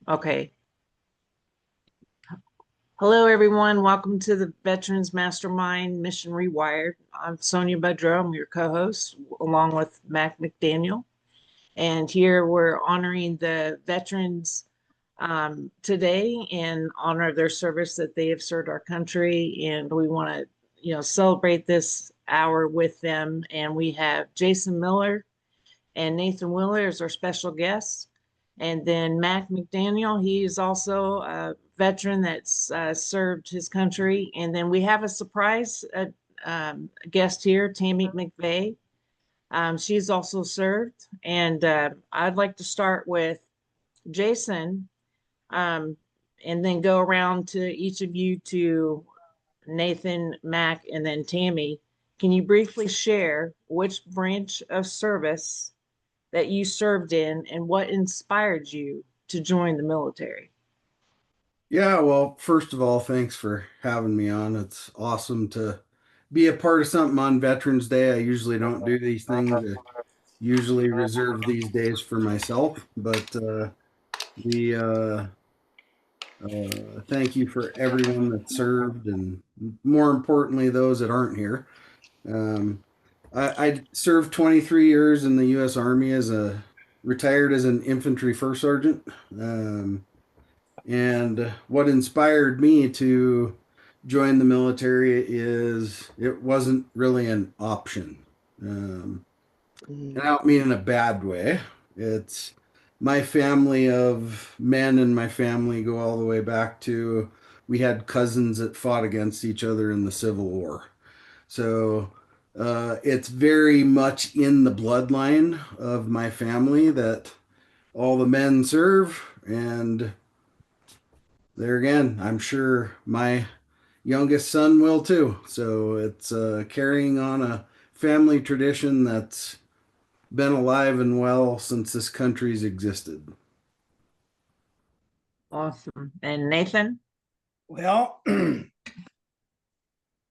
Okay. Hello, everyone. Welcome to the Veterans Mastermind Mission Rewired. I'm Sonja Budreau. I'm your co-host, along with Mac McDaniel. And here we're honoring the veterans today in honor of their service that they have served our country. And we want to, celebrate this hour with them. And we have Jason Miller and Nathan Wheeler as our special guests. And then Mac McDaniel, he is also a veteran that's served his country. And then we have a surprise guest here, Tammy McVeigh. She's also served. And I'd like to start with Jason and then go around to each of you to Nathan, Mac, and then Tammy. Can you briefly share which branch of service that you served in and what inspired you to join the military? Yeah, well, first of all, thanks for having me on. It's awesome to be a part of something on Veterans Day. I usually don't do these things. I usually reserve these days for myself, but we thank you for everyone that served, and more importantly, those that aren't here. Um, I served 23 years in the U.S. Army retired as an infantry first sergeant. And what inspired me to join the military is it wasn't really an option. And I don't mean in a bad way. It's my family of men and my family go all the way back to we had cousins that fought against each other in the Civil War. So it's very much in the bloodline of my family that all the men serve. And there again, I'm sure my youngest son will too. So it's carrying on a family tradition that's been alive and well since this country's existed. Awesome. And Nathan? Well,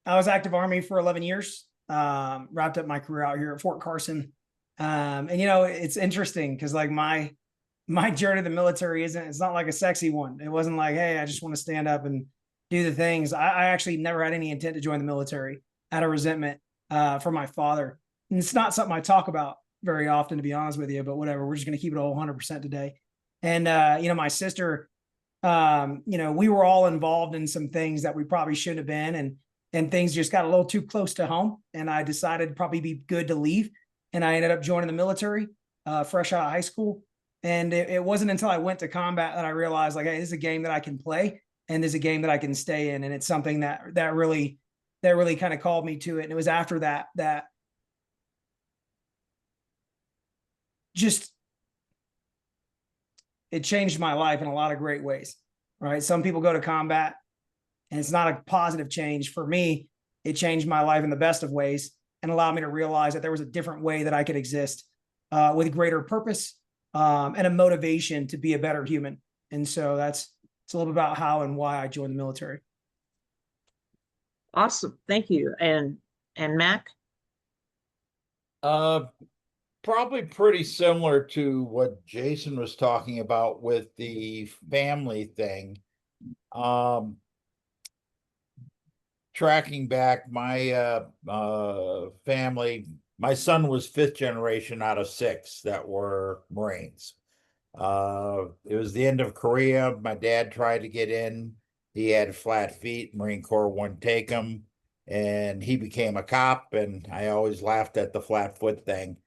I was active Army for 11 years, wrapped up my career out here at Fort Carson. And it's interesting because like my journey to the military it's not like a sexy one. It wasn't like, hey, I just want to stand up and do the things. I actually never had any intent to join the military out of resentment for my father. And it's not something I talk about very often, to be honest with you, but whatever, we're just going to keep it all 100% today. And, my sister, we were all involved in some things that we probably shouldn't have been. And things just got a little too close to home. And I decided it'd probably be good to leave. And I ended up joining the military fresh out of high school. And it wasn't until I went to combat that I realized, like, hey, this is a game that I can play, and there's a game that I can stay in, and it's something that really kind of called me to it. And it was after that just it changed my life in a lot of great ways. Right? Some people go to combat, and it's not a positive change. For me, it changed my life in the best of ways and allowed me to realize that there was a different way that I could exist with greater purpose. And a motivation to be a better human. And so it's a little bit about how and why I joined the military. Awesome. Thank you. And Mac? Probably pretty similar to what Jason was talking about with the family thing. Tracking back my family, my son was fifth generation out of six that were Marines. It was the end of Korea. My dad tried to get in. He had flat feet. Marine Corps wouldn't take him, and he became a cop. And I always laughed at the flat foot thing.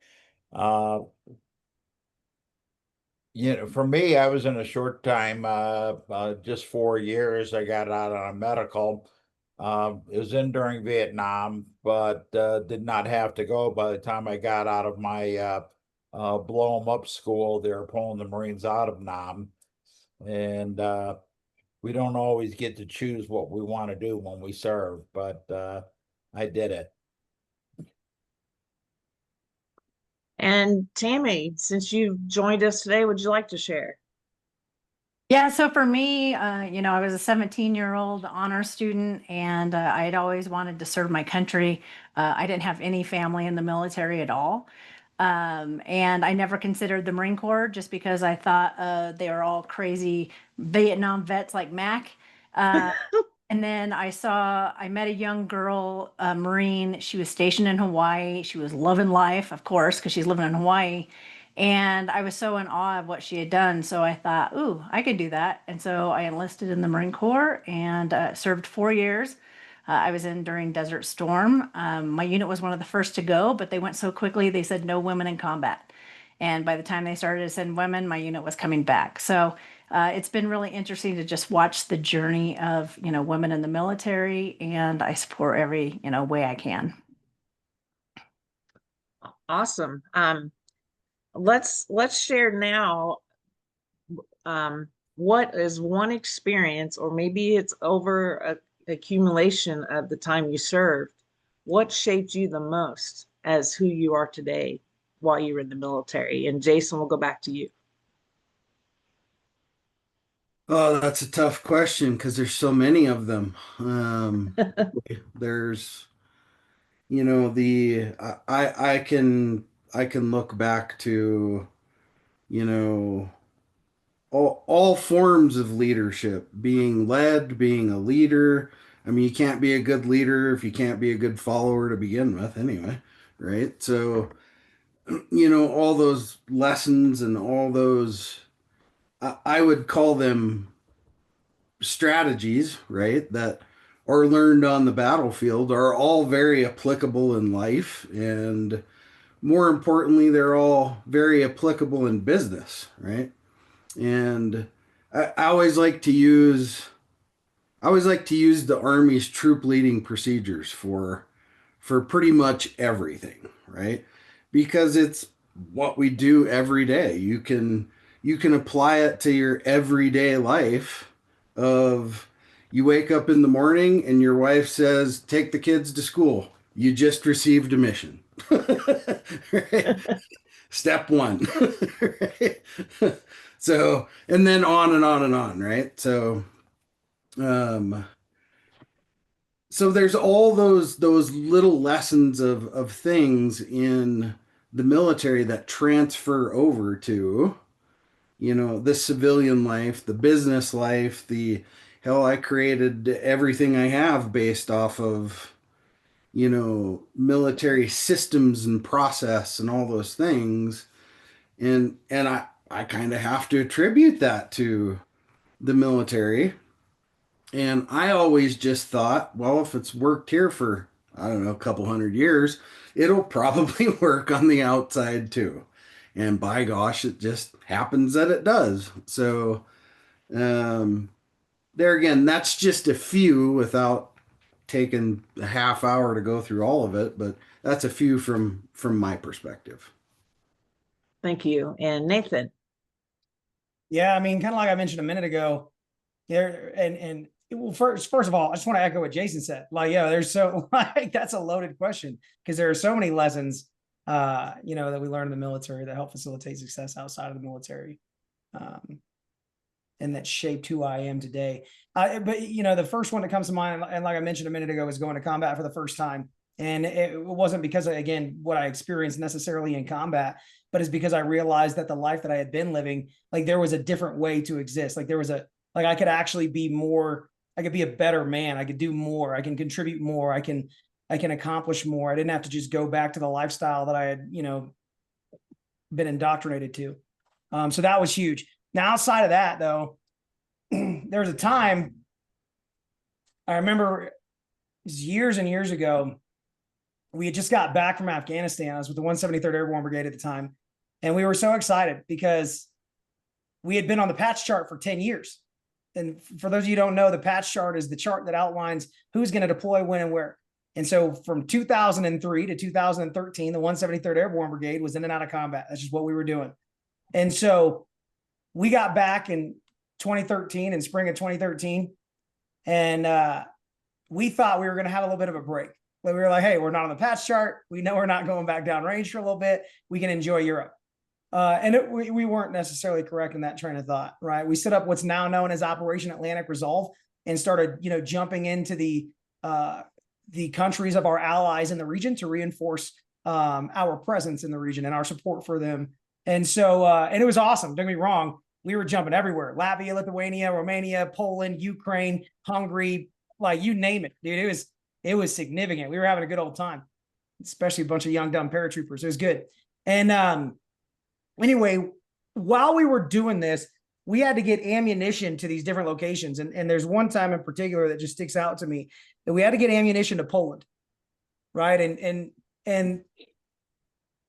For me, I was in a short time, just 4 years. I got out on a medical. It was in during Vietnam, but did not have to go. By the time I got out of my blow 'em up school, they were pulling the Marines out of Nam. And we don't always get to choose what we want to do when we serve, but I did it. And Tammy, since you've joined us today, would you like to share? Yeah, so for me, I was a 17-year-old honor student, and I had always wanted to serve my country. I didn't have any family in the military at all. And I never considered the Marine Corps just because I thought they were all crazy Vietnam vets like Mac. And then I met a young girl, a Marine. She was stationed in Hawaii. She was loving life, of course, because she's living in Hawaii. And I was so in awe of what she had done. So I thought, ooh, I could do that. And so I enlisted in the Marine Corps and served 4 years. I was in during Desert Storm. My unit was one of the first to go, but they went so quickly, they said no women in combat. And by the time they started to send women, my unit was coming back. So it's been really interesting to just watch the journey of, women in the military, and I support every, way I can. Awesome. Let's share now. What is one experience, or maybe it's over a accumulation of the time you served, what shaped you the most as who you are today while you were in the military? And Jason, we'll go back to you. Oh, that's a tough question because there's so many of them. There's, I can look back to, you know, all forms of leadership, being led, being a leader. I mean, you can't be a good leader if you can't be a good follower to begin with, anyway, right? So, all those lessons and all those, I would call them strategies, right, that are learned on the battlefield are all very applicable in life. And more importantly, they're all very applicable in business, right? And I always like to use the Army's troop leading procedures for pretty much everything, right? Because it's what we do every day. You can apply it to your everyday life of you wake up in the morning and your wife says, "Take the kids to school." You just received a mission. Right? Step one. Right? So, and then on and on and on, right? Um, so there's all those little lessons of things in the military that transfer over to, the civilian life, the business life, the hell, I created everything I have based off of, military systems and process and all those things. And I kind of have to attribute that to the military. And I always just thought, well, if it's worked here for, I don't know, a couple 100 years, it'll probably work on the outside too. And by gosh, it just happens that it does. So, there again, that's just a few without taking a half hour to go through all of it, but that's a few from my perspective. Thank you. And Nathan. Yeah, I mean, kind of like I mentioned a minute ago, there and well, first of all, I just want to echo what Jason said. Like, yeah, there's so that's a loaded question because there are so many lessons, that we learn in the military that help facilitate success outside of the military, and that shaped who I am today. But the first one that comes to mind, and like I mentioned a minute ago, is going to combat for the first time. And it wasn't because of, again, what I experienced necessarily in combat, but it's because I realized that the life that I had been living, like there was a different way to exist. Like I could actually be more, I could be a better man. I could do more. I can contribute more. I can accomplish more. I didn't have to just go back to the lifestyle that I had, been indoctrinated to. So that was huge. Now, outside of that though, there was a time I remember, it was years and years ago, we had just got back from Afghanistan. I was with the 173rd Airborne Brigade at the time. And we were so excited because we had been on the patch chart for 10 years. And for those of you who don't know, the patch chart is the chart that outlines who's going to deploy when and where. And so from 2003 to 2013, the 173rd Airborne Brigade was in and out of combat. That's just what we were doing. And so we got back in 2013, in spring of 2013, and we thought we were going to have a little bit of a break. But we were like, hey, we're not on the patch chart. We know we're not going back down range for a little bit. We can enjoy Europe. We weren't necessarily correct in that train of thought, right? We set up what's now known as Operation Atlantic Resolve and started, jumping into the countries of our allies in the region to reinforce our presence in the region and our support for them. And so, and it was awesome. Don't get me wrong. We were jumping everywhere: Latvia, Lithuania, Romania, Poland, Ukraine, Hungary, like you name it, dude. It was significant. We were having a good old time, especially a bunch of young, dumb paratroopers. It was good. And anyway, while we were doing this, we had to get ammunition to these different locations. And there's one time in particular that just sticks out to me, that we had to get ammunition to Poland. Right. And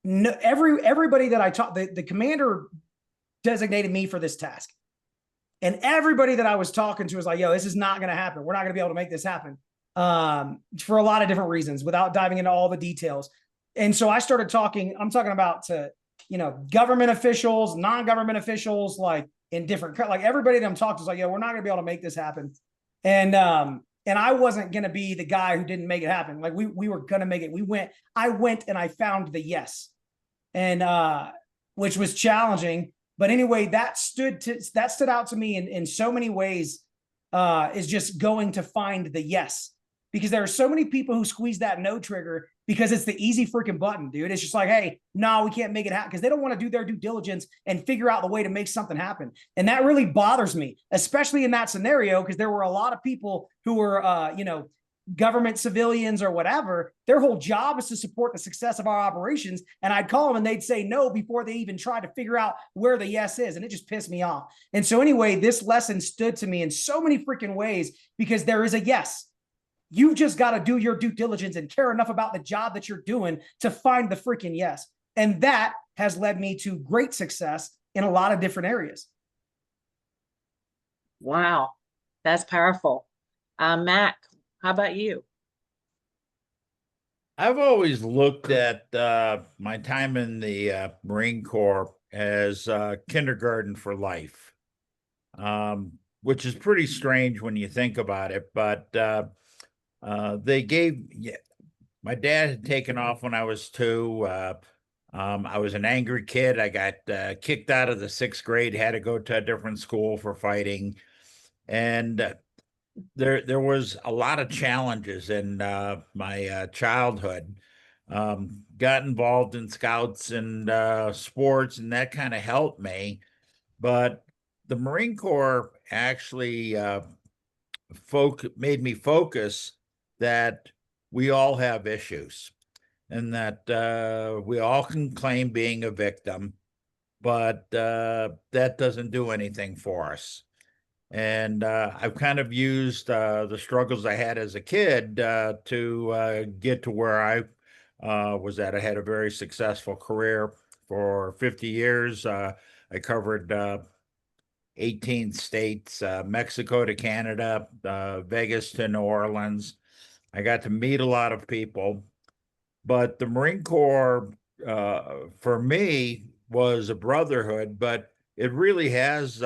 no, everybody that I taught, the commander designated me for this task. And everybody that I was talking to was like, yo, this is not going to happen. We're not going to be able to make this happen, for a lot of different reasons without diving into all the details. And so I started talking, I'm talking about to, government officials, non-government officials, like in different, like everybody that I'm talking to is like, yo, we're not going to be able to make this happen. And I wasn't going to be the guy who didn't make it happen. Like we were going to make it. I went and I found the yes. And, which was challenging, but anyway, that stood out to me in so many ways, is just going to find the yes, because there are so many people who squeeze that no trigger because it's the easy freaking button, dude. It's just like, hey, no, we can't make it happen, because they don't want to do their due diligence and figure out the way to make something happen. And that really bothers me, especially in that scenario, because there were a lot of people who were, government civilians or whatever. Their whole job is to support the success of our operations. And I'd call them and they'd say no before they even tried to figure out where the yes is. And it just pissed me off. And so anyway, this lesson stood to me in so many freaking ways, because there is a yes. You've just got to do your due diligence and care enough about the job that you're doing to find the freaking yes. And that has led me to great success in a lot of different areas. Wow, that's powerful. Mac, how about you? I've always looked at my time in the Marine Corps as kindergarten for life, which is pretty strange when you think about it. But my dad had taken off when I was 2. I was an angry kid. I got kicked out of the 6th grade, had to go to a different school for fighting. And there was a lot of challenges in my childhood. Got involved in scouts and sports, and that kind of helped me. But the Marine Corps actually made me focus that we all have issues, and that we all can claim being a victim, but that doesn't do anything for us. And I've kind of used the struggles I had as a kid to get to where I was at. I had a very successful career for 50 years. I covered 18 states, Mexico to Canada, Vegas to New Orleans. I got to meet a lot of people. But the Marine Corps, for me, was a brotherhood, but it really has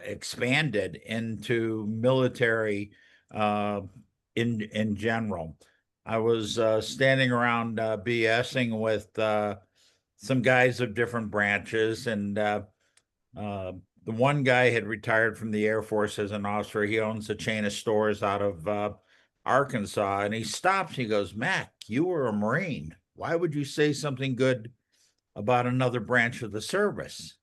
expanded into military in general. I was standing around BSing with some guys of different branches, and the one guy had retired from the Air Force as an officer. He owns a chain of stores out of Arkansas, and he stops. He goes, "Mac, you were a Marine. Why would you say something good about another branch of the service?"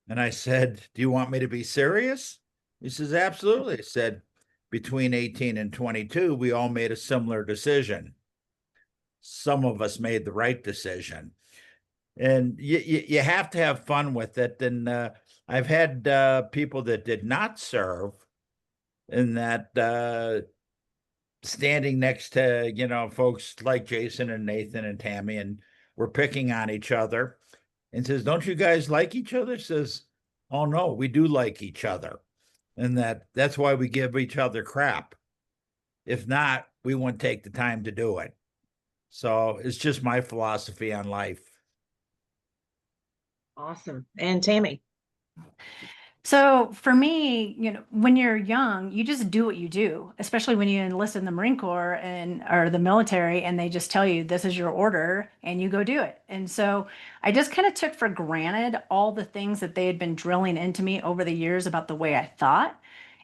And I said, "Do you want me to be serious?" He says, "Absolutely." I said, "Between 18 and 22, we all made a similar decision. Some of us made the right decision." And you have to have fun with it. And I've had people that did not serve, in that standing next to, folks like Jason and Nathan and Tammy, and we're picking on each other. And says, "Don't you guys like each other?" Says, "Oh no, we do like each other." And that's why we give each other crap. If not, we wouldn't take the time to do it. So it's just my philosophy on life. Awesome. And Tammy? So for me, when you're young, you just do what you do, especially when you enlist in the Marine Corps or the military, and they just tell you this is your order and you go do it. And so I just kind of took for granted all the things that they had been drilling into me over the years about the way I thought.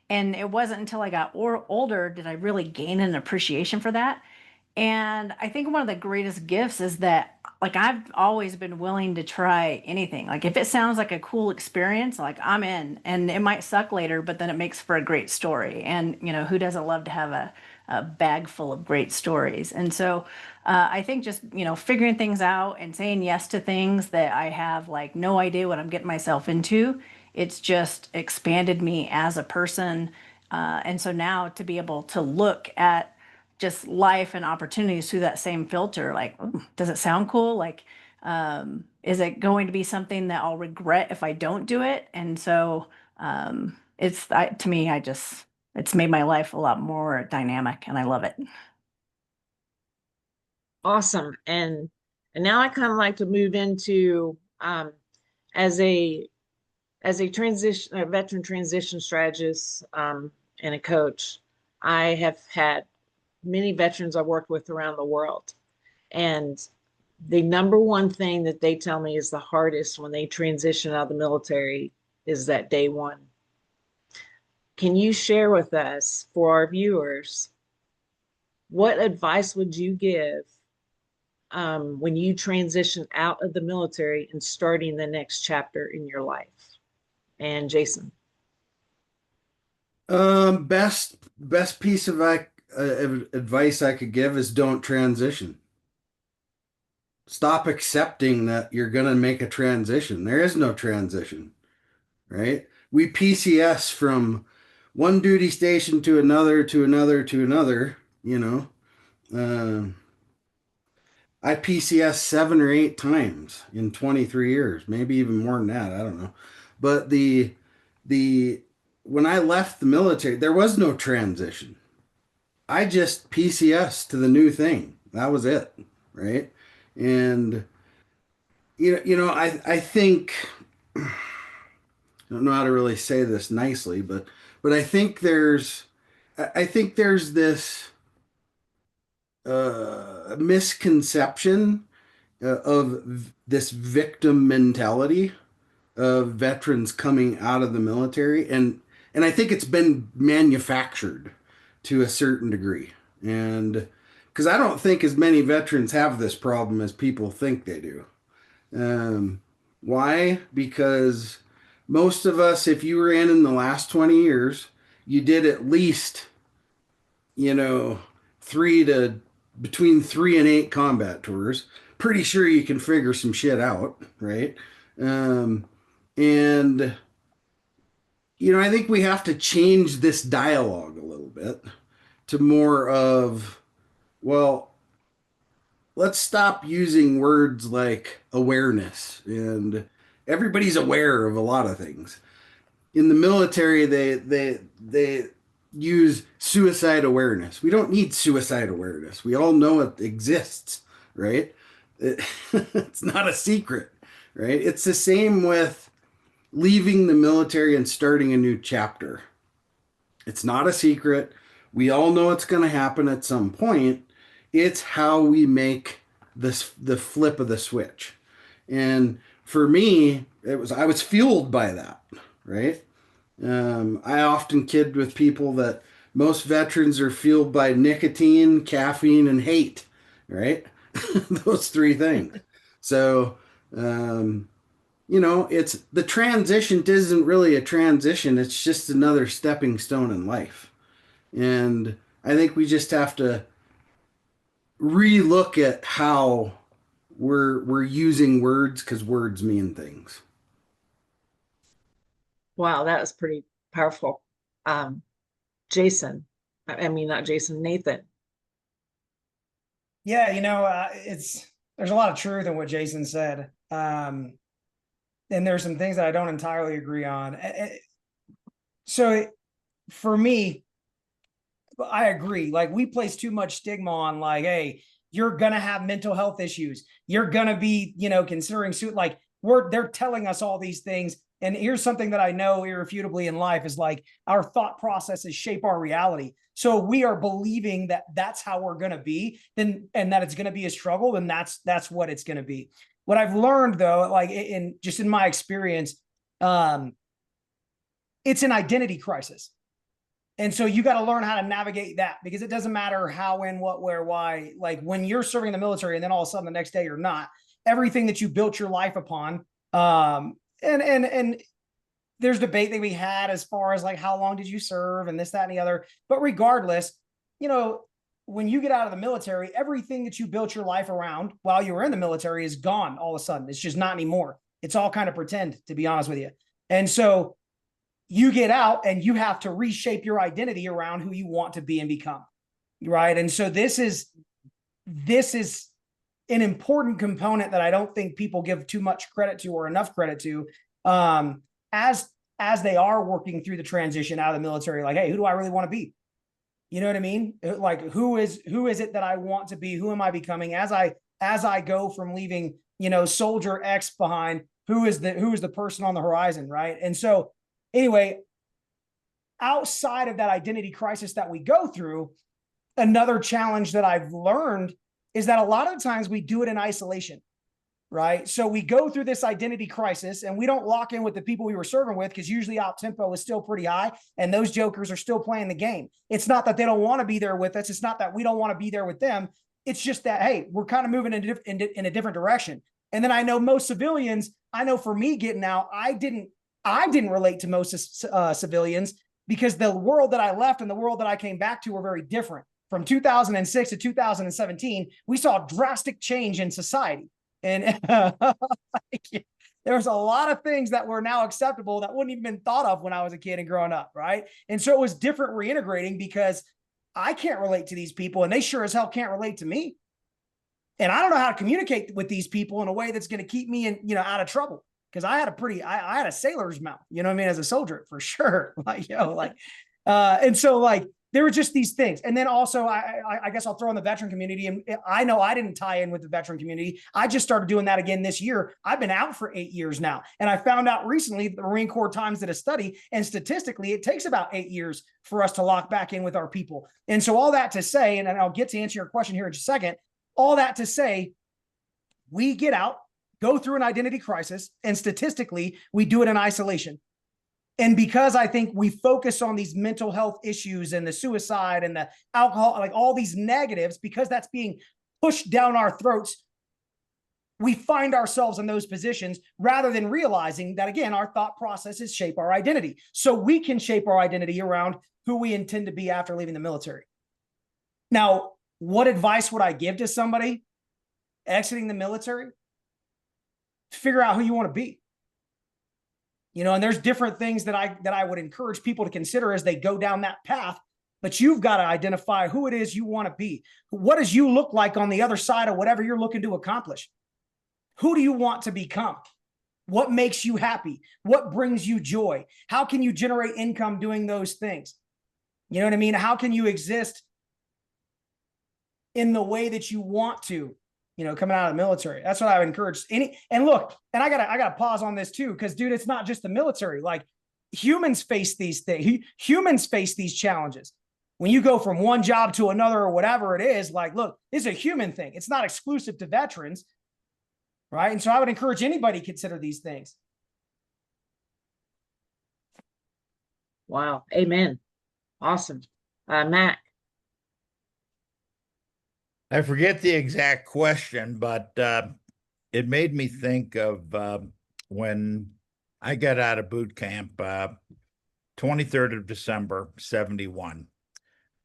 And it wasn't until I got older did I really gain an appreciation for that. And I think one of the greatest gifts is that, like, I've always been willing to try anything. Like, if it sounds like a cool experience, like, I'm in. And it might suck later, but then it makes for a great story. And, you know, who doesn't love to have a bag full of great stories? And so I think just, you know, figuring things out and saying yes to things that I have, like, no idea what I'm getting myself into, it's just expanded me as a person. And so now to be able to look at just life and opportunities through that same filter, like, "Ooh, does it sound cool? Like, is it going to be something that I'll regret if I don't do it?" And so to me, it's made my life a lot more dynamic, and I love it. Awesome. And now I kind of like to move into as a a veteran transition strategist and a coach. I have had many veterans I worked with around the world. And the number one thing that they tell me is the hardest when they transition out of the military is that day one. Can you share with us, for our viewers, what advice would you give when you transition out of the military and starting the next chapter in your life? And Jason. Best piece of advice I could give is don't transition. Stop accepting that you're going to make a transition. There is no transition, right? We PCS from one duty station to another, to another, to another, you know. I PCS 7 or 8 times in 23 years, maybe even more than that. I don't know. But when I left the military, there was no transition. I just PCS to the new thing. That was it, right? And I think I don't know how to really say this nicely, but I think there's this misconception of this victim mentality of veterans coming out of the military, and I think it's been manufactured to a certain degree, and because I don't think as many veterans have this problem as people think they do. Why? Because most of us, if you were in the last 20 years, you did at least, you know, between 3 and 8 combat tours. Pretty sure you can figure some shit out, right? And I think we have to change this dialogue a little bit to more of, well, let's stop using words like awareness, and everybody's aware of a lot of things. In the military, they use suicide awareness. We don't need suicide awareness. We all know it exists, right? It's not a secret, right? It's the same with leaving the military and starting a new chapter. It's not a secret. We all know it's going to happen at some point. It's how we make the flip of the switch. And for me, I was fueled by that, right? I often kid with people that most veterans are fueled by nicotine, caffeine, and hate, right? Those 3 things. So, it's the transition isn't really a transition. It's just another stepping stone in life. And I think we just have to relook at how we're using words, because words mean things. Wow, that was pretty powerful. Jason, I mean, not Jason, Nathan. Yeah, there's a lot of truth in what Jason said. And there's some things that I don't entirely agree on. So for me, I agree. Like, we place too much stigma on, like, hey, you're going to have mental health issues. You're going to be, considering suit. Like, they're telling us all these things. And here's something that I know irrefutably in life is, like, our thought processes shape our reality. So we are believing that that's how we're going to be, and that it's going to be a struggle, and that's what it's going to be. What I've learned, though, like in my experience, it's an identity crisis. And so you got to learn how to navigate that, because it doesn't matter how, when, what, where, why. Like when you're serving in the military and then all of a sudden the next day you're not, everything that you built your life upon. And there's debate that we had as far as like, how long did you serve and this, that, and the other. But regardless, you know, when you get out of the military, everything that you built your life around while you were in the military is gone all of a sudden. It's just not anymore. It's all kind of pretend, to be honest with you. And so you get out and you have to reshape your identity around who you want to be and become. Right. And so this is an important component that I don't think people give too much credit to or enough credit to, as they are working through the transition out of the military. Like, hey, who do I really want to be? You know what I mean? Like, who is it that I want to be? Who am I becoming as I go from leaving, you know, soldier X behind? Who is the person on the horizon, right? And so anyway, outside of that identity crisis that we go through, another challenge that I've learned is that a lot of times we do it in isolation, right? So we go through this identity crisis and we don't lock in with the people we were serving with, because usually out tempo is still pretty high and those jokers are still playing the game. It's not that they don't want to be there with us. It's not that we don't want to be there with them. It's just that, hey, we're kind of moving in a different direction. And then I know most civilians, I know for me getting out, I didn't relate to most civilians, because the world that I left and the world that I came back to were very different. From 2006 to 2017, we saw drastic change in society. And there was a lot of things that were now acceptable that wouldn't even been thought of when I was a kid and growing up, right? And so it was different reintegrating, because I can't relate to these people and they sure as hell can't relate to me. And I don't know how to communicate with these people in a way that's going to keep me out of trouble. Because I had a sailor's mouth, you know what I mean, as a soldier, for sure. And so like, there were just these things. And then also, I guess I'll throw in the veteran community. And I know I didn't tie in with the veteran community. I just started doing that again this year. I've been out for 8 years now. And I found out recently, the Marine Corps Times did a study, and statistically, it takes about 8 years for us to lock back in with our people. And so all that to say, and I'll get to answer your question here in just a second, all that to say, we get out, go through an identity crisis, and statistically, we do it in isolation. And because I think we focus on these mental health issues and the suicide and the alcohol, like all these negatives, because that's being pushed down our throats, we find ourselves in those positions rather than realizing that, again, our thought processes shape our identity. So we can shape our identity around who we intend to be after leaving the military. Now, what advice would I give to somebody exiting the military? Figure out who you want to be. And there's different things that I would encourage people to consider as they go down that path, but you've got to identify who it is you want to be. What does you look like on the other side of whatever you're looking to accomplish? Who do you want to become? What makes you happy? What brings you joy? How can you generate income doing those things? You know what I mean? How can you exist in the way that you want to? Coming out of the military. That's what I would encourage and look, and I gotta pause on this too, because dude, it's not just the military. Like, humans face these things. Humans face these challenges. When you go from one job to another or whatever it is, like, look, it's a human thing. It's not exclusive to veterans, right? And so I would encourage anybody to consider these things. Wow. Amen. Awesome. Mac. I forget the exact question, but it made me think of when I got out of boot camp, 23rd of December, 71.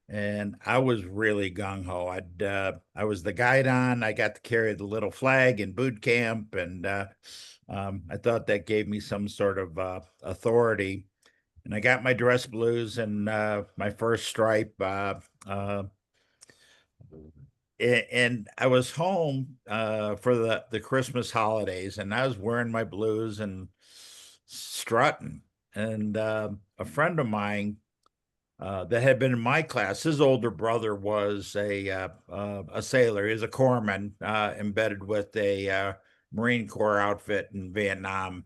And I was really gung-ho. I was the guidon. I got to carry the little flag in boot camp, and I thought that gave me some sort of authority. And I got my dress blues and my first stripe. And I was home for the Christmas holidays, and I was wearing my blues and strutting. And a friend of mine that had been in my class, his older brother was a sailor. He was a corpsman embedded with a Marine Corps outfit in Vietnam,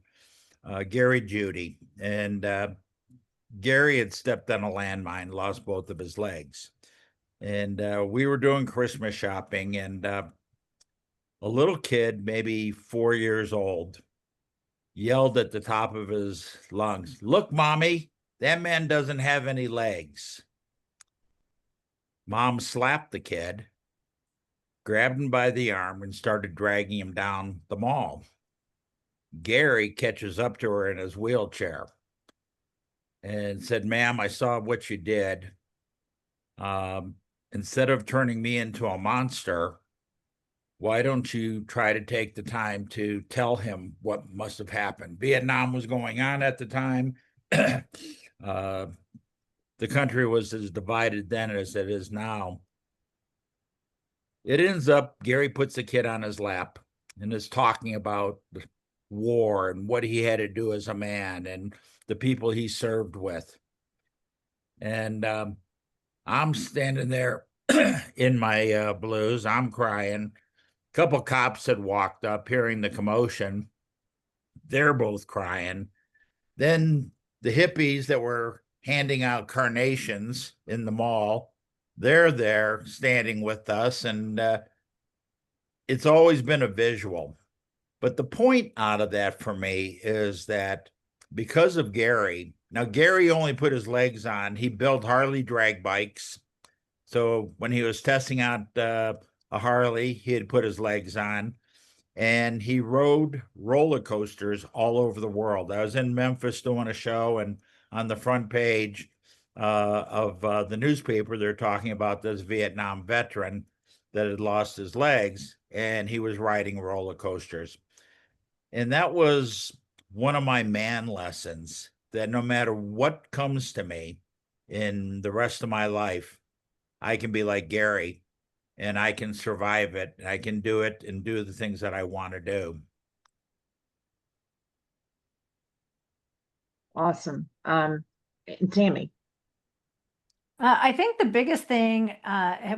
Gary Judy. And Gary had stepped on a landmine, lost both of his legs. And we were doing Christmas shopping, and a little kid, maybe 4 years old, yelled at the top of his lungs, "Look, mommy, That man doesn't have any legs. Mom slapped the kid, grabbed him by the arm, and started dragging him down the mall. Gary catches up to her in his wheelchair and said, "Ma'am, I saw what you did. Instead of turning me into a monster, why don't you try to take the time to tell him what must have happened?" Vietnam was going on at the time. The country was as divided then as it is now. It ends up, Gary puts the kid on his lap and is talking about the war and what he had to do as a man and the people he served with. And I'm standing there in my blues. I'm crying. A couple cops had walked up, hearing the commotion. They're both crying. Then the hippies that were handing out carnations in the mall, they're there standing with us. And it's always been a visual. But the point out of that for me is that because of Gary, now Gary only put his legs on. He built Harley drag bikes. So when he was testing out a Harley, he had put his legs on, and he rode roller coasters all over the world. I was in Memphis doing a show, and on the front page of the newspaper, they're talking about this Vietnam veteran that had lost his legs, and he was riding roller coasters. And that was one of my man lessons, that no matter what comes to me in the rest of my life, I can be like Gary and I can survive it. And I can do it and do the things that I want to do. Awesome. And Tammy. I think the biggest thing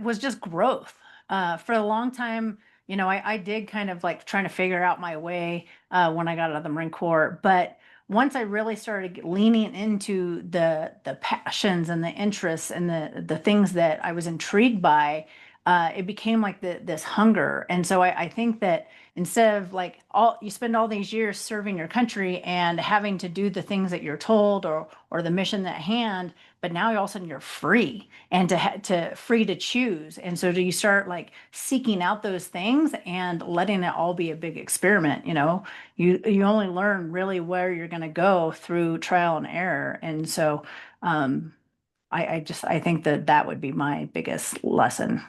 was just growth. For a long time, I did kind of like trying to figure out my way when I got out of the Marine Corps. But once I really started leaning into the passions and the interests and the things that I was intrigued by, it became like this hunger. And so I think that instead of like you spend all these years serving your country and having to do the things that you're told or the mission at hand, but now all of a sudden you're free and to free to choose. And so do you start like seeking out those things and letting it all be a big experiment? You only learn really where you're going to go through trial and error. And so I think that would be my biggest lesson.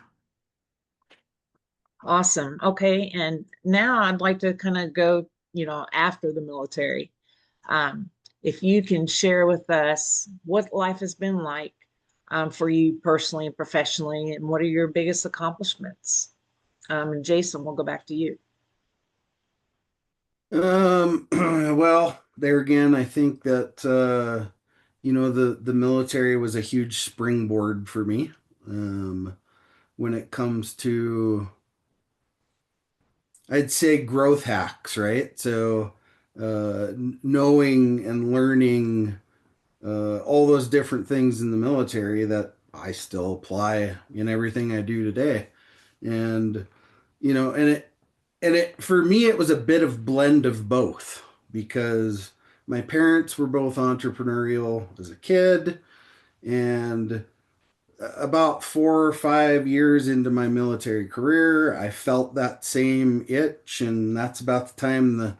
Awesome. Okay. And now I'd like to kind of go, after the military. If you can share with us what life has been like for you personally and professionally, and what are your biggest accomplishments? And Jason, we'll go back to you. Well, there again, I think that the military was a huge springboard for me when it comes to, I'd say, growth hacks, right? So knowing and learning all those different things in the military that I still apply in everything I do today. And it for me, it was a bit of blend of both, because my parents were both entrepreneurial as a kid, and about 4 or 5 years into my military career, I felt that same itch, and that's about the time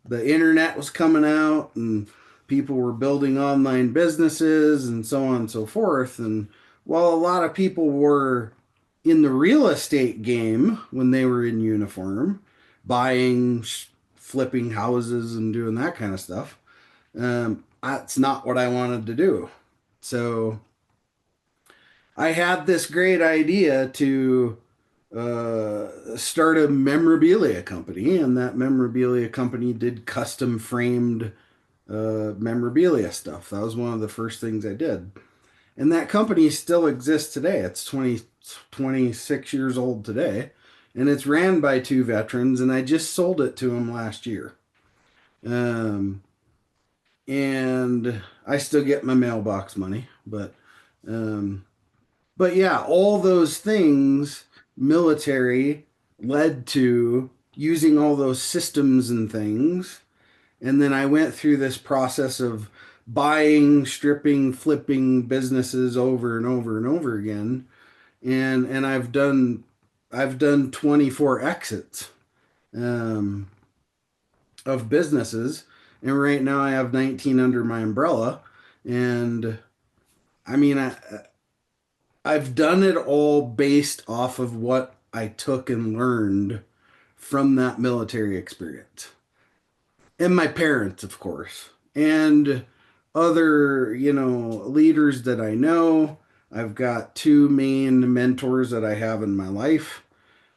the internet was coming out and people were building online businesses and so on and so forth. And while a lot of people were in the real estate game when they were in uniform, buying, flipping houses and doing that kind of stuff, that's not what I wanted to do. So I had this great idea to start a memorabilia company, and that memorabilia company did custom framed memorabilia stuff. That was one of the first things I did. And that company still exists today. It's 26 years old today, and it's ran by 2 veterans, and I just sold it to them last year. And I still get my mailbox money, but yeah, all those things, military, led to using all those systems and things. And then I went through this process of buying, stripping, flipping businesses over and over and over again. And I've done 24 exits um, of businesses, and right now I have 19 under my umbrella. And I mean, I've done it all based off of what I took and learned from that military experience. And my parents, of course, and other, leaders that I know. I've got two main mentors that I have in my life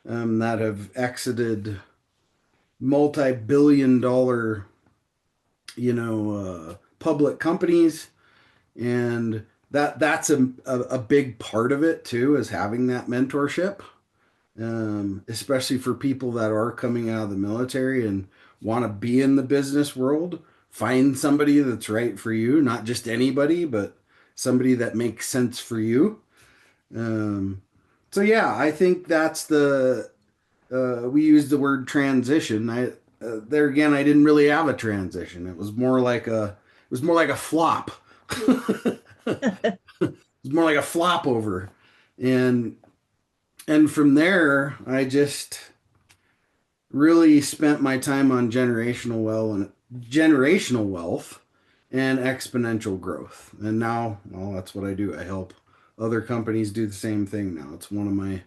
that have exited multi-billion dollar, public companies. And that's a big part of it too, is having that mentorship, especially for people that are coming out of the military and want to be in the business world. Find somebody that's right for you, not just anybody, but somebody that makes sense for you. So yeah, I think that's we use the word transition. There again, I didn't really have a transition. It was more like a flop. It was more like a flop over. And from there, I just really spent my time on generational wealth and exponential growth. And now, well, that's what I do. I help other companies do the same thing now. It's one of my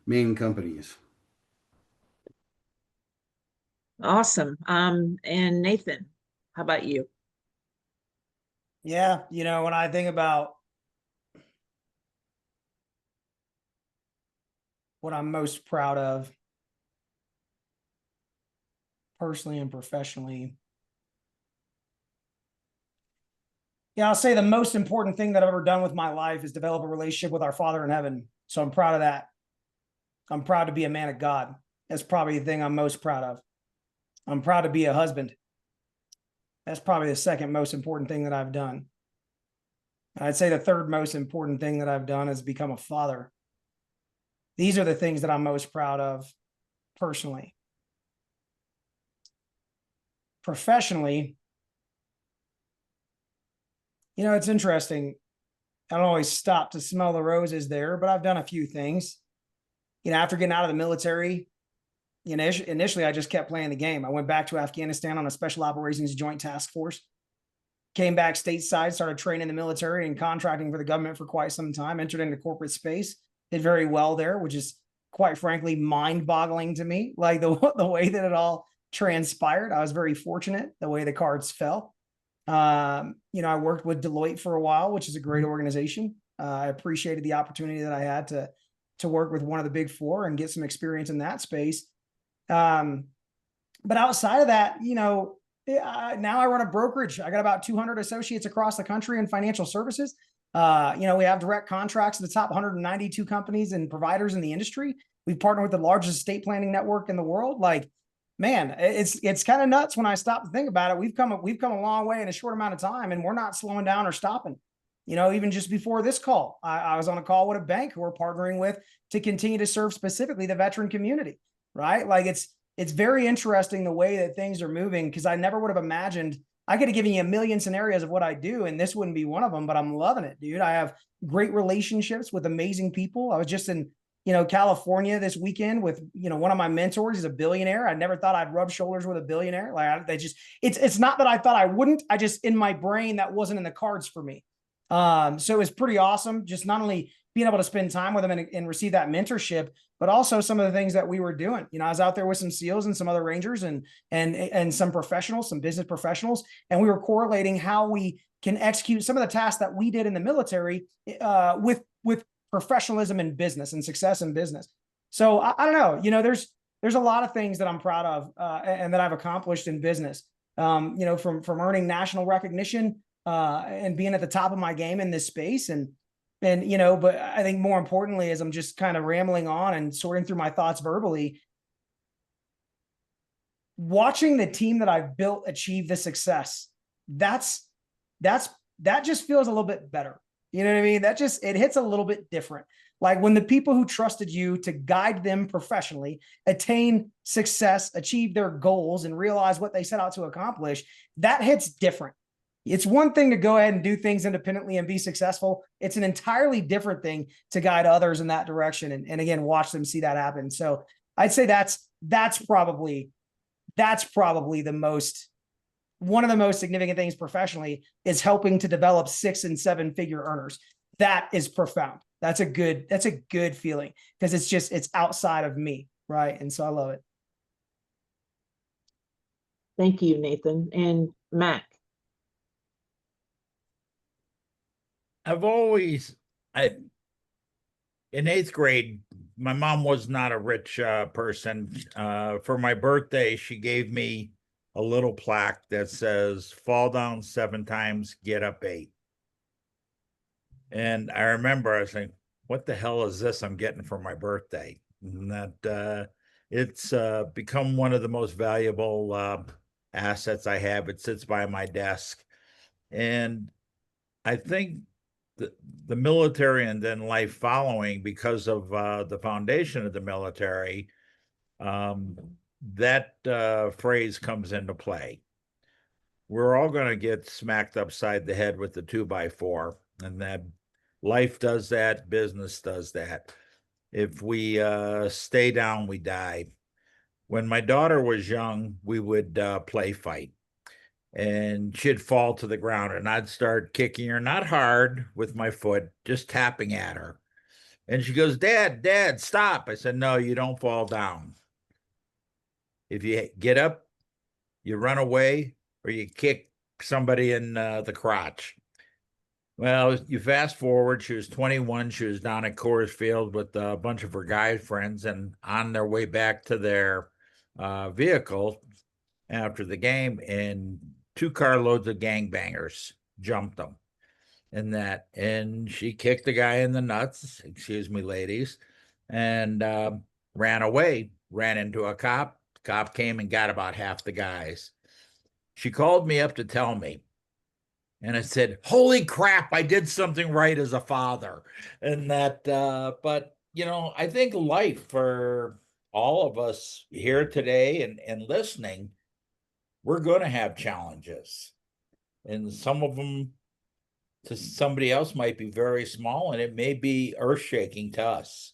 main companies. Awesome. And Nathan, how about you? Yeah, when I think about what I'm most proud of personally and professionally, yeah, I'll say the most important thing that I've ever done with my life is develop a relationship with our Father in heaven. So I'm proud of that. I'm proud to be a man of God. That's probably the thing I'm most proud of. I'm proud to be a husband. That's probably the second most important thing that I've done. I'd say the third most important thing that I've done is become a father. These are the things that I'm most proud of personally. Professionally, it's interesting. I don't always stop to smell the roses there, but I've done a few things. After getting out of the military, initially I just kept playing the game. I went back to Afghanistan on a special operations joint task force. Came back stateside, started training in the military and contracting for the government for quite some time, entered into corporate space, did very well there, which is quite frankly mind-boggling to me, like the way that it all transpired. I was very fortunate the way the cards fell. I worked with Deloitte for a while, which is a great organization. I appreciated the opportunity that I had to work with one of the big four and get some experience in that space. But outside of that, now I run a brokerage. I got about 200 associates across the country in financial services. We have direct contracts with the top 192 companies and providers in the industry. We've partnered with the largest estate planning network in the world. Like, man, it's kind of nuts when I stop to think about it. We've come a long way in a short amount of time, and we're not slowing down or stopping. Even just before this call, I was on a call with a bank who we're partnering with to continue to serve specifically the veteran community, right? Like it's very interesting the way that things are moving, because I never would have imagined. I could have given you a million scenarios of what I do, and this wouldn't be one of them, but I'm loving it, dude. I have great relationships with amazing people. I was just in, California this weekend with, one of my mentors. He's a billionaire. I never thought I'd rub shoulders with a billionaire. Like it's not that I thought I wouldn't. I just, in my brain, that wasn't in the cards for me. So it's pretty awesome. Just not only being able to spend time with them and receive that mentorship, but also some of the things that we were doing. I was out there with some SEALs and some other Rangers and some professionals, some business professionals, and we were correlating how we can execute some of the tasks that we did in the military with professionalism in business and success in business. So I don't know, there's a lot of things that I'm proud of and that I've accomplished in business. From earning national recognition and being at the top of my game in this space. But I think more importantly, as I'm just kind of rambling on and sorting through my thoughts verbally, watching the team that I've built achieve the success, that just feels a little bit better. You know what I mean? It hits a little bit different. Like when the people who trusted you to guide them professionally attain success, achieve their goals, and realize what they set out to accomplish, that hits different. It's one thing to go ahead and do things independently and be successful. It's an entirely different thing to guide others in that direction. And again, watch them see that happen. So I'd say that's probably the most, one of the most significant things professionally is helping to develop 6 and 7 figure earners. That is profound. That's a good feeling because it's outside of me. Right. And so I love it. Thank you, Nathan. And Mac. In 8th grade, my mom was not a rich person. For my birthday, she gave me a little plaque that says, fall down 7 times, get up 8. And I remember I was like, what the hell is this I'm getting for my birthday? And that it's become one of the most valuable assets I have. It sits by my desk. And I think the military and then life following, because of the foundation of the military, that phrase comes into play. We're all going to get smacked upside the head with the 2x4, and that life does that, business does that. If we stay down, we die. When my daughter was young, we would play fight, and she'd fall to the ground, and I'd start kicking her, not hard with my foot, just tapping at her. And she goes, Dad, stop. I said, no, you don't fall down. If you get up, you run away, or you kick somebody in the crotch. Well, you fast forward, she was 21. She was down at Coors Field with a bunch of her guy friends, and on their way back to their vehicle after the game, and 2 carloads of gangbangers jumped them. And she kicked the guy in the nuts, excuse me, ladies, and ran away, ran into a cop. Cop came and got about half the guys. She called me up to tell me. And I said, holy crap, I did something right as a father. And that, but, I think life for all of us here today and listening, we're going to have challenges. And some of them to somebody else might be very small, and it may be earth-shaking to us.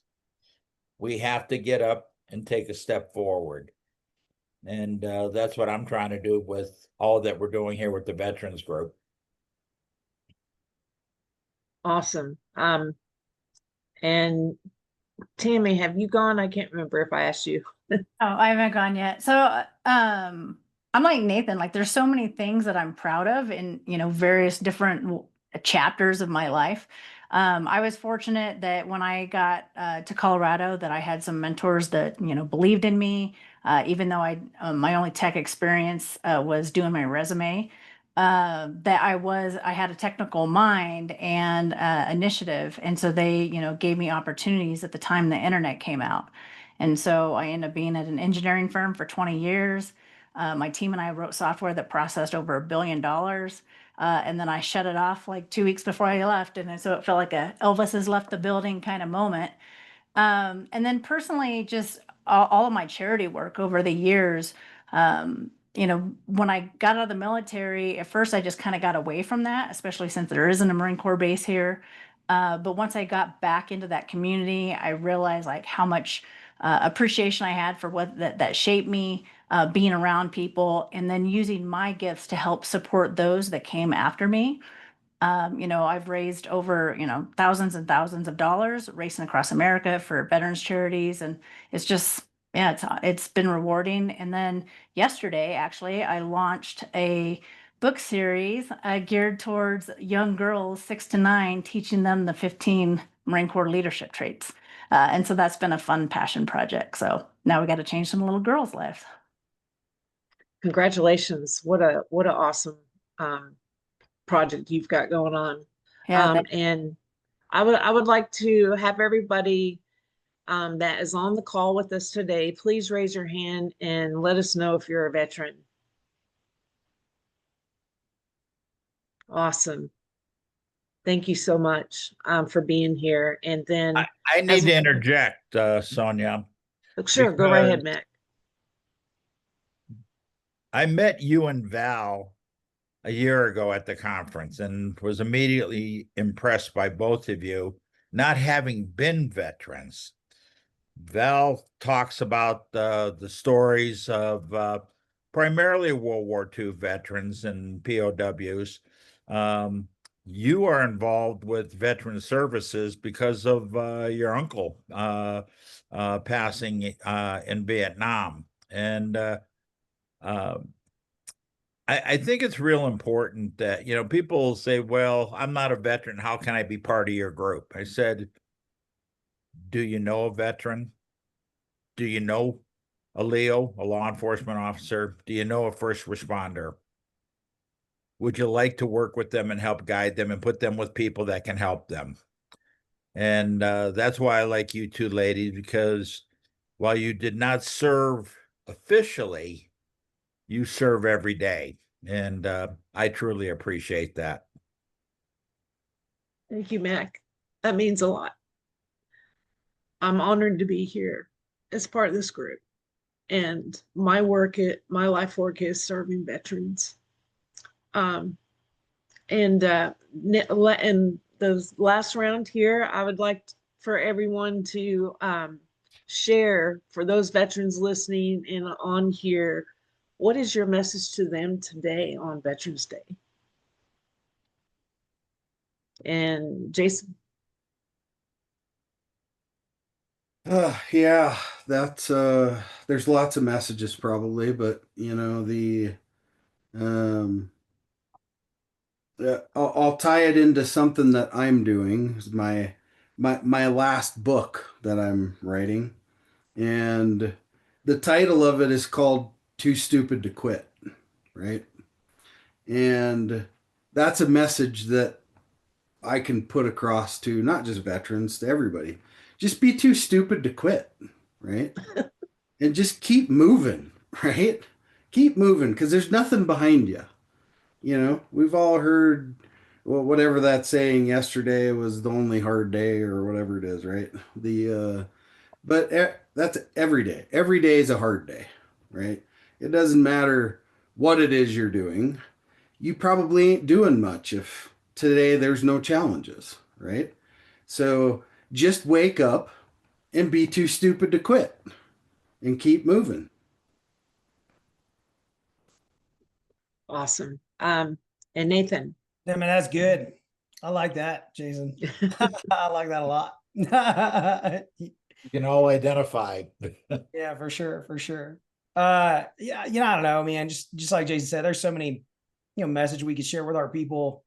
We have to get up and take a step forward. And that's what I'm trying to do with all that we're doing here with the Veterans Group. Awesome. And Tammy, have you gone? I can't remember if I asked you. Oh, I haven't gone yet. So, I'm like Nathan, like there's so many things that I'm proud of in, various different chapters of my life. I was fortunate that when I got to Colorado that I had some mentors that, believed in me, even though my only tech experience was doing my resume. That I had a technical mind and initiative. And so they, gave me opportunities at the time the internet came out. And so I ended up being at an engineering firm for 20 years. My team and I wrote software that processed over $1 billion. And then I shut it off like 2 weeks before I left. And so it felt like a Elvis has left the building kind of moment. And then personally, just all of my charity work over the years, when I got out of the military, at first I just kind of got away from that, especially since there isn't a Marine Corps base here. But once I got back into that community, I realized like how much appreciation I had for what that shaped me, being around people, and then using my gifts to help support those that came after me. I've raised over, thousands and thousands of dollars racing across America for veterans charities. And it's just, yeah, it's been rewarding. And then yesterday, actually, I launched a book series geared towards young girls 6 to 9, teaching them the 15 Marine Corps leadership traits. And so that's been a fun passion project. So now we got to change some little girls' lives. Congratulations. What a awesome project you've got going on. Yeah, and I would like to have everybody that is on the call with us today, please raise your hand and let us know if you're a veteran. Awesome. Thank you so much for being here. And then I need to interject, Sonja. Sure, go right ahead, Mac. I met you and Val a year ago at the conference and was immediately impressed by both of you, not having been veterans. Val talks about the stories of primarily World War II veterans and POWs. You are involved with veteran services because of your uncle passing in Vietnam. And I think it's real important that, you know, people say, well, I'm not a veteran. How can I be part of your group? I said, do you know a veteran? Do you know a Leo, a law enforcement officer? Do you know a first responder? Would you like to work with them and help guide them and put them with people that can help them? And that's why I like you two ladies, because while you did not serve officially, you serve every day. And I truly appreciate that. Thank you, Mac. That means a lot. I'm honored to be here as part of this group. And my life work is serving veterans. And in the last round here, I would like for everyone to share, for those veterans listening and on here, what is your message to them today on Veterans Day? And Jason. Yeah, that's there's lots of messages probably, but you know, I'll tie it into something that I'm doing. It's my last book that I'm writing, and the title of it is called Too Stupid to Quit, right? And that's a message that I can put across to not just veterans, to everybody. Just be too stupid to quit, right? And just keep moving, right? Keep moving because there's nothing behind you. You know, we've all heard, well, whatever that saying, yesterday was the only hard day or whatever it is, right? That's every day. Every day is a hard day, right? It doesn't matter what it is you're doing. You probably ain't doing much if today there's no challenges, right? So just wake up and be too stupid to quit and keep moving. Awesome. And Nathan. I mean, that's good. I like that, Jason. I like that a lot. You can all identify. Yeah, for sure, for sure. Yeah, you know, I don't know, man. Just like Jason said, there's so many, you know, message we could share with our people.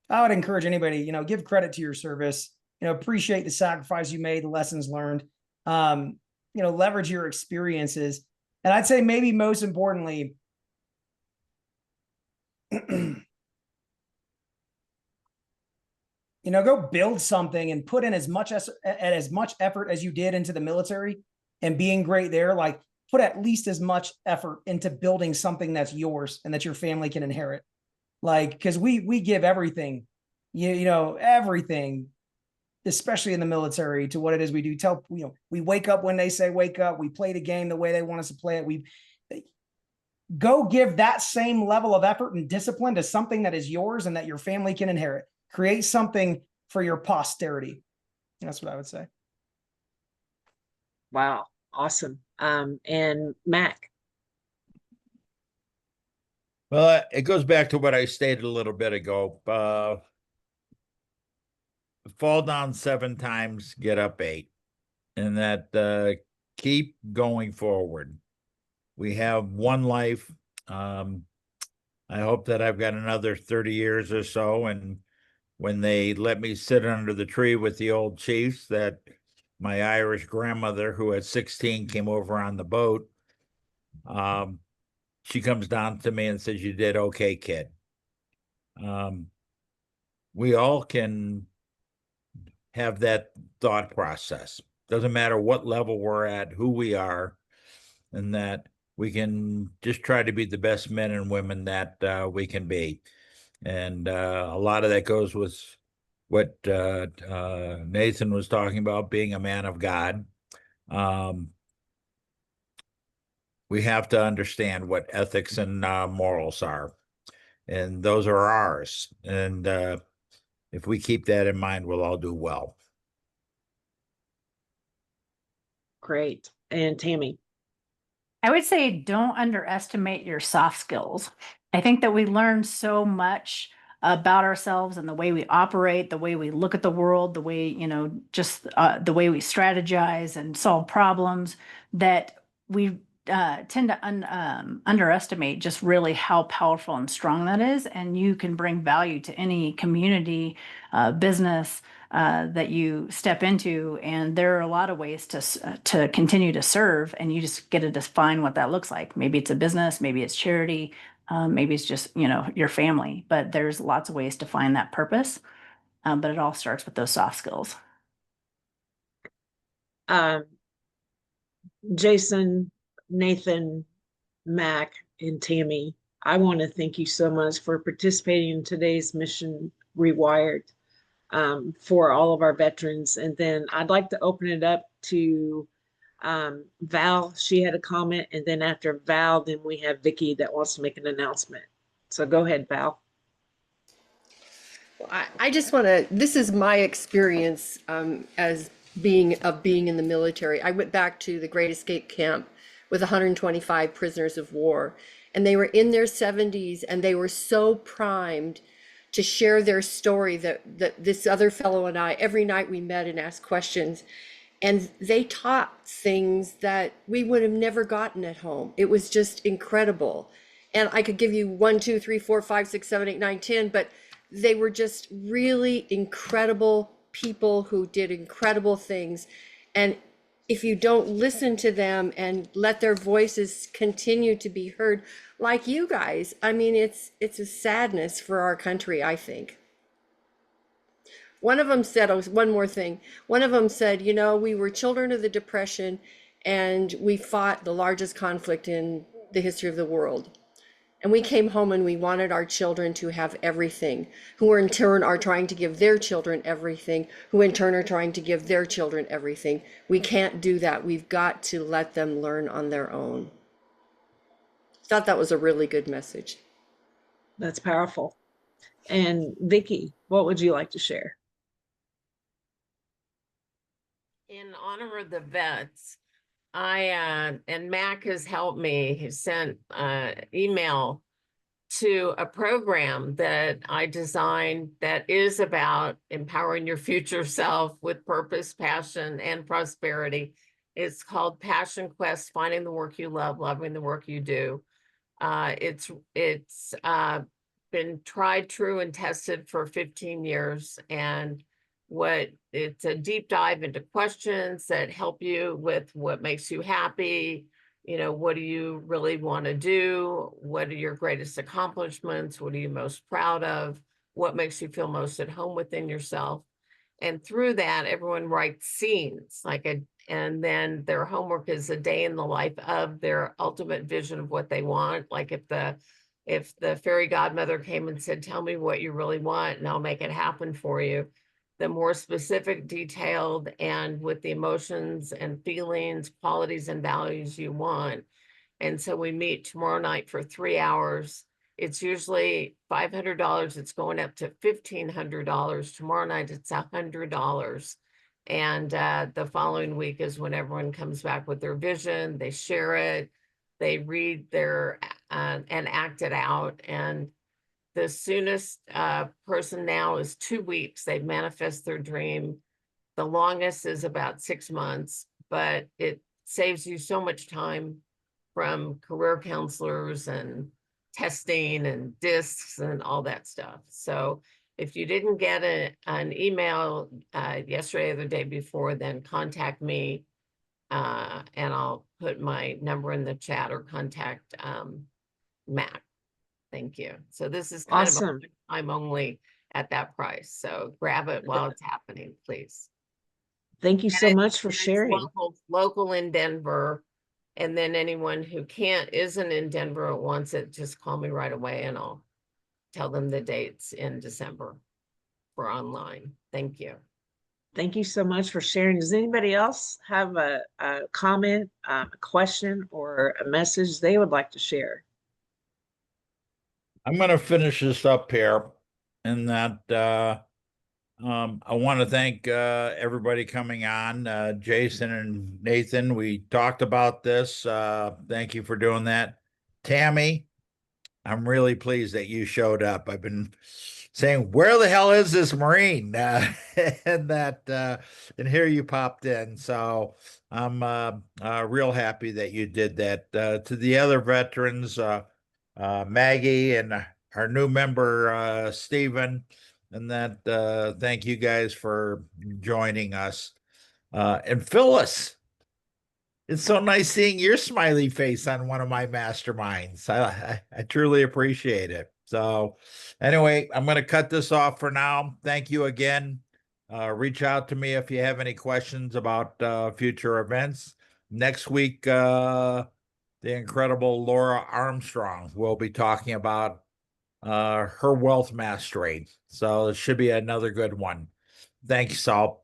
I would encourage anybody, you know, give credit to your service. You know, appreciate the sacrifice you made, the lessons learned. You know, leverage your experiences, and I'd say maybe most importantly, you know, go build something and put in as much effort as you did into the military and being great there. Like, put at least as much effort into building something that's yours and that your family can inherit. Like, because we give everything, you know, everything, especially in the military, to what it is we do. You know, we wake up when they say wake up. We play the game the way they want us to play it. We go give that same level of effort and discipline to something that is yours and that your family can inherit. Create something for your posterity. That's what I would say. Wow. Awesome. And Mac. Well, it goes back to what I stated a little bit ago. Fall down 7 times, get up 8. And that keep going forward. We have one life. I hope that I've got another 30 years or so. And when they let me sit under the tree with the old chiefs, that my Irish grandmother, who at 16 came over on the boat, she comes down to me and says, "You did okay, kid." We all can have that thought process. Doesn't matter what level we're at, who we are, and that we can just try to be the best men and women that we can be. And a lot of that goes with what Nathan was talking about, being a man of God. We have to understand what ethics and morals are. and those are ours. And if we keep that in mind, we'll all do well. Great. And Tammy. I would say don't underestimate your soft skills. I think that we learn so much about ourselves and the way we operate, the way we look at the world, the way, just the way we strategize and solve problems, that we tend to underestimate just really how powerful and strong that is. And you can bring value to any community, business, that you step into, and there are a lot of ways to continue to serve, and you just get to define what that looks like. Maybe it's a business, maybe it's charity, maybe it's just your family, but there's lots of ways to find that purpose. But it all starts with those soft skills. Jason, Nathan, Mac, and Tammy, I want to thank you so much for participating in today's Mission Rewired. For all of our veterans. And then I'd like to open it up to Val. She had a comment, and then after Val, then we have Vicki that wants to make an announcement. So go ahead, Val. Well, I just want to, this is my experience as being in the military. I went back to the Great Escape Camp with 125 prisoners of war, and they were in their 70s, and they were so primed to share their story that this other fellow and I, every night we met and asked questions, and they taught things that we would have never gotten at home. It was just incredible. And I could give you 1, 2, 3, 4, 5, 6, 7, 8, 9, 10, but they were just really incredible people who did incredible things. And if you don't listen to them and let their voices continue to be heard, like you guys, I mean, it's a sadness for our country, I think. One of them said, one more thing. One of them said, we were children of the Depression, and we fought the largest conflict in the history of the world. And we came home and we wanted our children to have everything, who in turn are trying to give their children everything, who in turn are trying to give their children everything. We can't do that. We've got to let them learn on their own. Thought that was a really good message. That's powerful. And Vicki, what would you like to share? In honor of the vets, and Mac has helped me. He sent email to a program that I designed that is about empowering your future self with purpose, passion, and prosperity. It's called Passion Quest: Finding the Work You Love, Loving the Work You Do. It's been tried, true, and tested for 15 years, and it's a deep dive into questions that help you with what makes you happy. What do you really want to do? What are your greatest accomplishments? What are you most proud of? What makes you feel most at home within yourself? And through that, everyone writes scenes, and then their homework is a day in the life of their ultimate vision of what they want. Like if the fairy godmother came and said, tell me what you really want and I'll make it happen for you. The more specific, detailed, and with the emotions and feelings, qualities, and values you want. And so we meet tomorrow night for 3 hours. It's usually $500. It's going up to $1,500. Tomorrow night, it's $100. And the following week is when everyone comes back with their vision. They share it. They read their and act it out. And the soonest person now is 2 weeks. They manifest their dream. The longest is about 6 months, but it saves you so much time from career counselors and testing and discs and all that stuff. So if you didn't get an email yesterday or the day before, then contact me and I'll put my number in the chat or contact Mac. Thank you. So this is kind Awesome. of I'm only at that price. So grab it while it's happening, please. Thank you so much for It's sharing. local in Denver. And then anyone who isn't in Denver or wants it, just call me right away and I'll tell them the dates in December for online. Thank you. Thank you so much for sharing. Does anybody else have a comment, a question, or a message they would like to share? I'm going to finish this up here, and that I want to thank everybody coming on. Jason and Nathan, we talked about this. Thank you for doing that. Tammy, I'm really pleased that you showed up. I've been saying, where the hell is this Marine? And here you popped in. So I'm real happy that you did that. To the other veterans, Maggie and our new member, Stephen, and thank you guys for joining us. And Phyllis, it's so nice seeing your smiley face on one of my masterminds. I truly appreciate it. So anyway, I'm going to cut this off for now. Thank you again. Reach out to me if you have any questions about future events. Next week, the incredible Laura Armstrong will be talking about her wealth mastery. So it should be another good one. Thanks, all.